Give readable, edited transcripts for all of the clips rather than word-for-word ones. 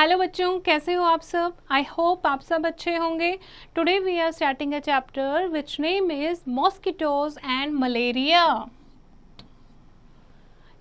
Hello बच्चों, कैसे हो आप सब। आई होप आप सब अच्छे होंगे। Today we are starting a chapter which name is mosquitoes and malaria.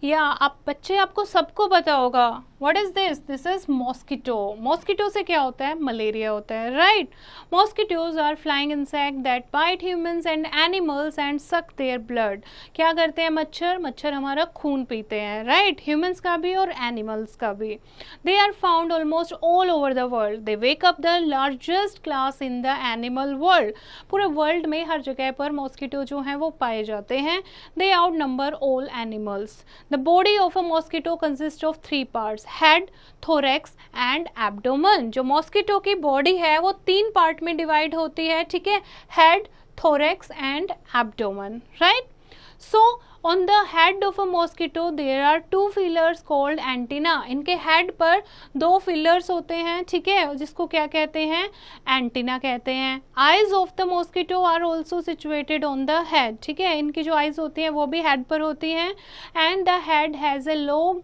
या आप बच्चे, आपको सबको पता होगा what is this. This is mosquito. Mosquito से क्या होता है? मलेरिया होता है, right. Mosquitoes are flying insect that bite humans and animals and suck their blood. क्या करते हैं मच्छर? मच्छर हमारा खून पीते हैं, राइट। ह्यूमंस का भी और एनिमल्स का भी। They are found almost all over the world. They wake up the largest class in the animal world. पूरे वर्ल्ड में हर जगह पर मॉस्किटो जो हैं वो पाए जाते हैं। They outnumber all animals. The body of a mosquito consists of 3 parts: head, thorax and abdomen। जो मॉस्किटो की बॉडी है वो 3 पार्ट में डिवाइड होती है, ठीक है। Head, thorax and abdomen, right? So on the head of a mosquito there are 2 feelers called antenna। इनके हेड पर 2 feelers होते हैं, ठीक है, जिसको क्या कहते हैं? एंटीना कहते हैं। eyes of the mosquito are also situated on the head। ठीक है, इनकी जो eyes होती हैं वो भी हेड पर होती हैं। and the head has a long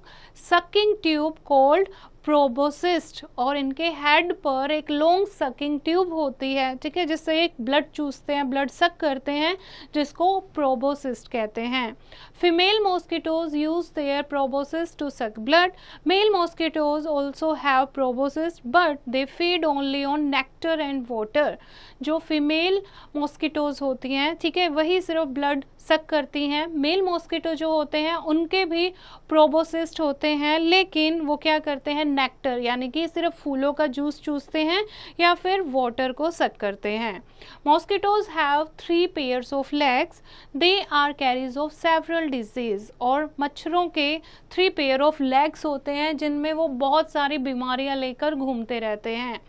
sucking tube called प्रोबोसिस्ट। और इनके हेड पर एक लॉन्ग सकिंग ट्यूब होती है, ठीक है, जिससे एक ब्लड चूसते हैं, ब्लड सक करते हैं, जिसको प्रोबोसिस्ट कहते हैं। Female mosquitoes use their proboscis to suck blood. Male mosquitoes also have proboscis but they feed only on nectar and water. जो फीमेल मॉस्किटोज होती हैं, ठीक है, वही सिर्फ ब्लड सक करती हैं। मेल मॉस्किटो जो होते हैं उनके भी प्रोबोसिस्ट होते हैं, लेकिन वो क्या करते हैं? नेक्टर यानी कि सिर्फ फूलों का जूस चूसते हैं या फिर वाटर को सक करते हैं। Mosquitoes have 3 pairs of legs. They are carriers of several disease. और मच्छरों के 3 पेयर ऑफ लेग्स होते हैं जिनमें वो बहुत सारी बीमारियां लेकर घूमते रहते हैं।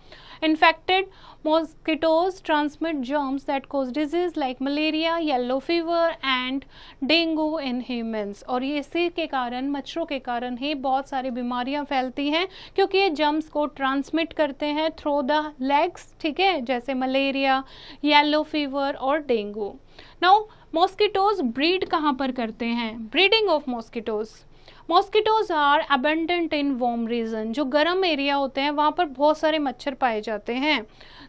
Infected mosquitoes transmit germs that cause disease like malaria, yellow fever and dengue in humans। और ये इसी के कारण, मच्छरों के कारण ही बहुत सारी बीमारियां फैलती हैं, क्योंकि ये जर्म्स को ट्रांसमिट करते हैं थ्रू द लेग्स, ठीक है, जैसे मलेरिया, येलो फीवर और डेंगू। नाउ मॉस्किटोज ब्रीड कहाँ पर करते हैं? Breeding of mosquitoes. Mosquitoes are abundant in warm region. जो गर्म एरिया होते हैं वहाँ पर बहुत सारे मच्छर पाए जाते हैं।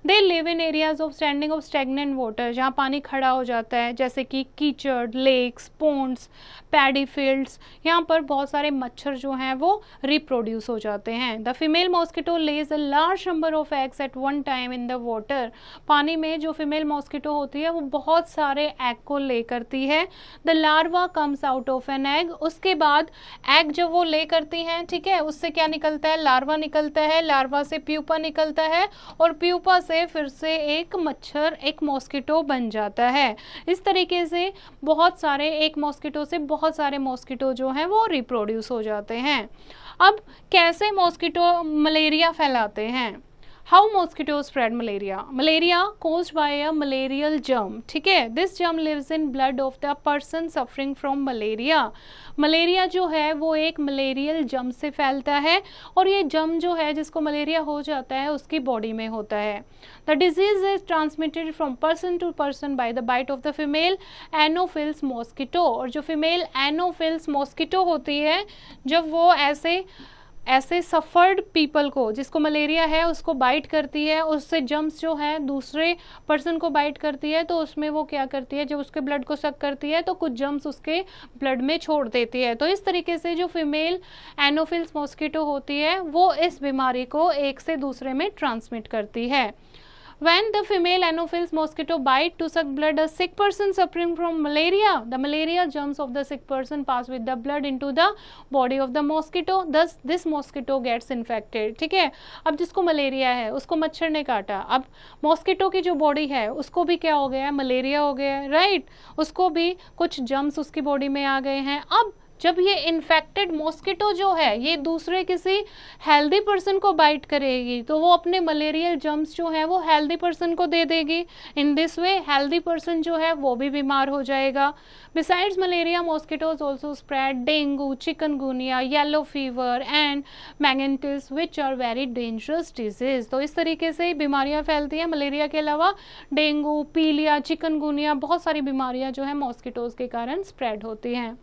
They live in areas of standing of stagnant water, जहाँ पानी खड़ा हो जाता है, जैसे कि कीचड़, लेक्स, पोन्ड्स, पैडी फील्ड्स। यहाँ पर बहुत सारे मच्छर जो हैं वो रिप्रोड्यूस हो जाते हैं। The female mosquito lays a large number of eggs at one time in the water. पानी में जो फीमेल मॉस्किटो होती है वो बहुत सारे एग को ले करती है। The larva comes out of an egg. उसके बाद एग जब वो ले करती हैं, ठीक है, उससे क्या निकलता है? लार्वा निकलता है। लार्वा से प्यूपा निकलता है और प्यूपा से फिर से एक मच्छर, एक मॉस्किटो बन जाता है। इस तरीके से बहुत सारे, एक मॉस्किटो से बहुत सारे मॉस्किटो जो हैं वो रिप्रोड्यूस हो जाते हैं। अब कैसे मॉस्किटो मलेरिया फैलाते हैं? How mosquitoes spread malaria? Malaria caused by a malarial germ, ठीक है। This germ lives in blood of the person suffering from malaria। Malaria जो है वो एक मलेरियल जर्म से फैलता है, और ये जर्म जो है, जिसको मलेरिया हो जाता है, उसकी बॉडी में होता है। The disease is transmitted from person to person by the bite of the female Anopheles mosquito। और जो फीमेल Anopheles mosquito होती है, जब वो ऐसे सफर्ड पीपल को, जिसको मलेरिया है, उसको बाइट करती है, उससे जर्म्स जो है दूसरे पर्सन को बाइट करती है, तो उसमें वो क्या करती है? जब उसके ब्लड को सक करती है तो कुछ जर्म्स उसके ब्लड में छोड़ देती है। तो इस तरीके से जो फीमेल एनोफिल्स मॉस्किटो होती है वो इस बीमारी को एक से दूसरे में ट्रांसमिट करती है। When the female Anopheles mosquito bite to suck blood, a sick person suffering from malaria, the malaria germs of the sick person pass with the blood into the body of the mosquito, thus this mosquito gets infected। ठीक है, अब जिसको malaria है उसको मच्छर ने काटा, अब मॉस्किटो की जो बॉडी है उसको भी क्या हो गया है? मलेरिया हो गया है, राइट। उसको भी कुछ जर्म्स उसकी बॉडी में आ गए हैं। अब जब ये इन्फेक्टेड मॉस्किटो जो है ये दूसरे किसी हेल्दी पर्सन को बाइट करेगी, तो वो अपने मलेरियल जर्म्स जो है वो हेल्दी पर्सन को दे देगी। In this way healthy person जो है वो भी बीमार हो जाएगा। Besides malaria mosquitoes also spread dengue, chikungunya, yellow fever and meningitis which are very dangerous disease. तो इस तरीके से बीमारियां फैलती हैं। मलेरिया के अलावा डेंगू, पीलिया, चिकनगुनिया, बहुत सारी बीमारियां जो है मॉस्किटोज के कारण स्प्रेड होती हैं।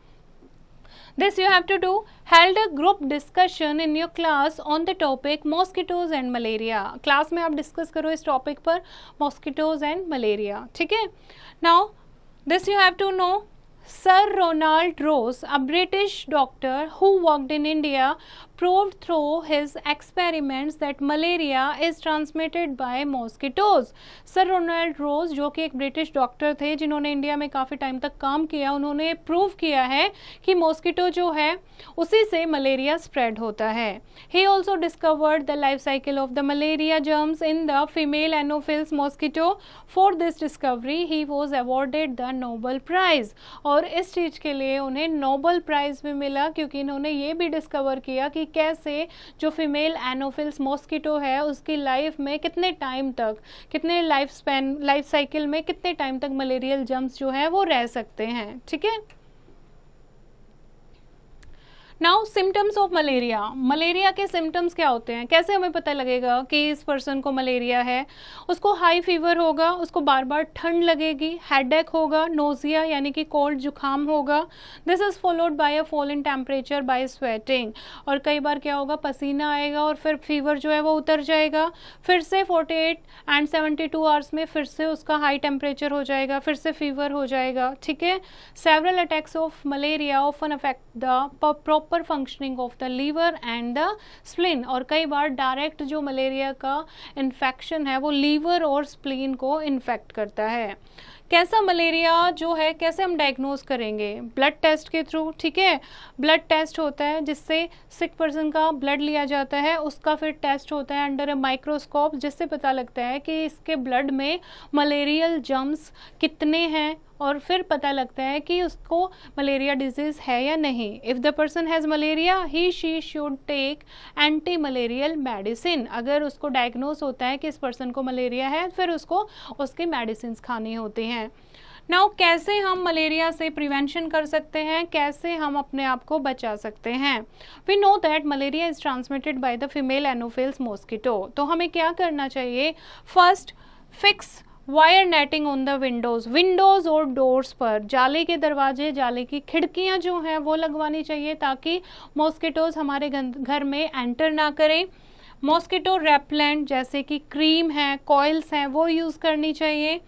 This you have to do. Held a group discussion in your class on the topic mosquitoes and malaria. Class में आप डिस्कस करो इस टॉपिक पर mosquitoes and malaria. ठीक है. Now this you have to know. Sir Ronald Ross, a British doctor who worked in India, proved through his experiments that malaria is transmitted by mosquitoes. Sir Ronald Ross जो कि एक British doctor थे जिन्होंने India में काफ़ी time तक काम किया, उन्होंने प्रूव किया है कि मॉस्किटो जो है उसी से मलेरिया स्प्रेड होता है. He also discovered the life cycle of the malaria germs in the female anopheles mosquito. For this discovery he was awarded the Nobel prize. और इस चीज़ के लिए उन्हें नोबेल प्राइज़ भी मिला क्योंकि इन्होंने ये भी डिस्कवर किया कि कैसे जो फीमेल एनोफिल्स मॉस्किटो है उसकी लाइफ में कितने टाइम तक, कितने लाइफ साइकिल में कितने टाइम तक मलेरियल जर्म्स जो है वो रह सकते हैं. ठीक है. Now symptoms of malaria. Malaria के सिम्टम्स क्या होते हैं, कैसे हमें पता लगेगा कि इस पर्सन को मलेरिया है. उसको हाई फीवर होगा, उसको बार बार ठंड लगेगी, हेडेक होगा, नोजिया यानी कि कोल्ड जुकाम होगा. This is followed by a fall in temperature by sweating. और कई बार क्या होगा, पसीना आएगा और फिर फीवर जो है वो उतर जाएगा. फिर से 48 एंड 72 आवर्स में फिर से उसका हाई टेम्परेचर हो जाएगा, फिर से फीवर हो जाएगा. ठीक है. Several attacks of malaria often affect the proper functioning of the liver and the spleen. और कई बार डायरेक्ट जो मलेरिया का इन्फेक्शन है वो लीवर और स्प्लीन को इन्फेक्ट करता है. कैसा मलेरिया जो है कैसे हम डायग्नोज करेंगे, ब्लड टेस्ट के थ्रू. ठीक है. ब्लड टेस्ट होता है जिससे सिक पर्सन का ब्लड लिया जाता है, उसका फिर टेस्ट होता है अंडर अ माइक्रोस्कोप जिससे पता लगता है कि इसके ब्लड में मलेरियल जर्म्स कितने हैं और फिर पता लगता है कि उसको मलेरिया डिजीज़ है या नहीं. If the person has malaria he she should take anti malarial medicine. अगर उसको डायग्नोज होता है कि इस पर्सन को मलेरिया है फिर उसको उसकी मेडिसिन खानी होती हैं. नाउ कैसे हम मलेरिया से प्रिवेंशन कर सकते हैं, कैसे हम अपने आप को बचा सकते हैं. We know that malaria is transmitted by the female anopheles mosquito. तो हमें क्या करना चाहिए, first fix wire netting on the windows और डोर्स पर जाली के दरवाजे, जाली की खिड़कियां जो हैं वो लगवानी चाहिए ताकि मॉस्किटोज़ हमारे घर में एंटर ना करें. मॉस्किटो रेपेलेंट जैसे कि क्रीम है, कॉइल्स हैं, वो यूज़ करनी चाहिए.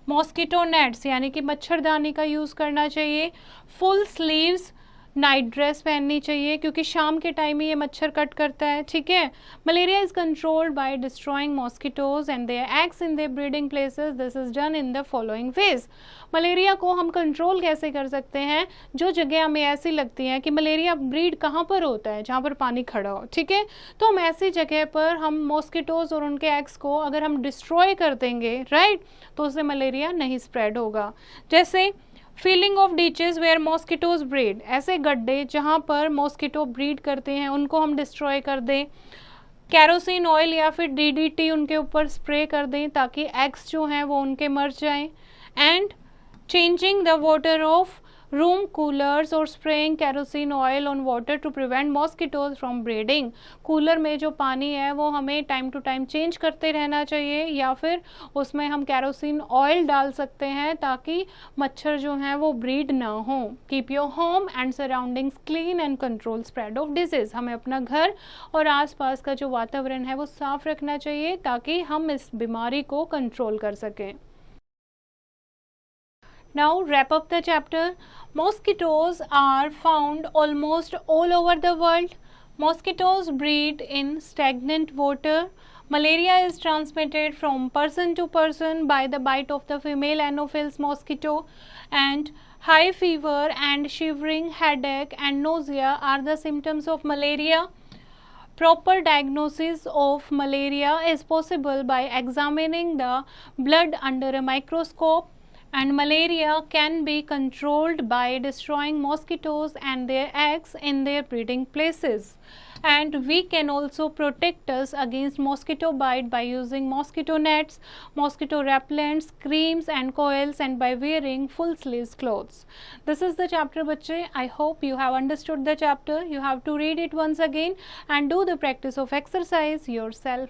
मॉस्किटो नेट्स यानी कि मच्छरदानी का यूज़ करना चाहिए. फुल स्लीव्स नाइट ड्रेस पहननी चाहिए क्योंकि शाम के टाइम ही ये मच्छर कट करता है. ठीक है. Malaria is controlled by destroying mosquitoes and their eggs in their breeding places. This is done in the following veg. Malaria को हम कंट्रोल कैसे कर सकते हैं, जो जगह हमें ऐसी लगती है कि मलेरिया ब्रीड कहाँ पर होता है, जहाँ पर पानी खड़ा हो. ठीक है. तो हम ऐसी जगह पर हम मॉस्किटोज और उनके एग्स को अगर हम डिस्ट्रॉय कर देंगे, राइट, तो उससे मलेरिया नहीं स्प्रेड होगा. जैसे filling of ditches where mosquitoes breed. ऐसे गड्ढे जहाँ पर मॉस्किटो ब्रीड करते हैं उनको हम डिस्ट्रॉय कर दें. कैरोसिन ऑयल या फिर DDT उनके ऊपर स्प्रे कर दें ताकि एग्स जो हैं वो उनके मर जाएं. And changing the water of room coolers और spraying kerosene oil on water to prevent mosquitoes from breeding. Cooler में जो पानी है वो हमें टाइम टू टाइम चेंज करते रहना चाहिए या फिर उसमें हम कैरोसिन ऑयल डाल सकते हैं ताकि मच्छर जो हैं वो ब्रीड ना हो. Keep your home and surroundings clean and control spread of disease. हमें अपना घर और आसपास का जो वातावरण है वो साफ रखना चाहिए ताकि हम इस बीमारी को कंट्रोल कर सकें. Now wrap up the chapter. Mosquitoes are found almost all over the world. Mosquitoes breed in stagnant water. Malaria is transmitted from person to person by the bite of the female Anopheles mosquito, and high fever and shivering, headache and nausea are the symptoms of malaria. Proper diagnosis of malaria is possible by examining the blood under a microscope. And malaria can be controlled by destroying mosquitoes and their eggs in their breeding places. And we can also protect us against mosquito bite by using mosquito nets, mosquito repellents, creams and coils, and by wearing full sleeves clothes. This is the chapter, bachche. I hope you have understood the chapter. You have to read it once again and do the practice of exercise yourself.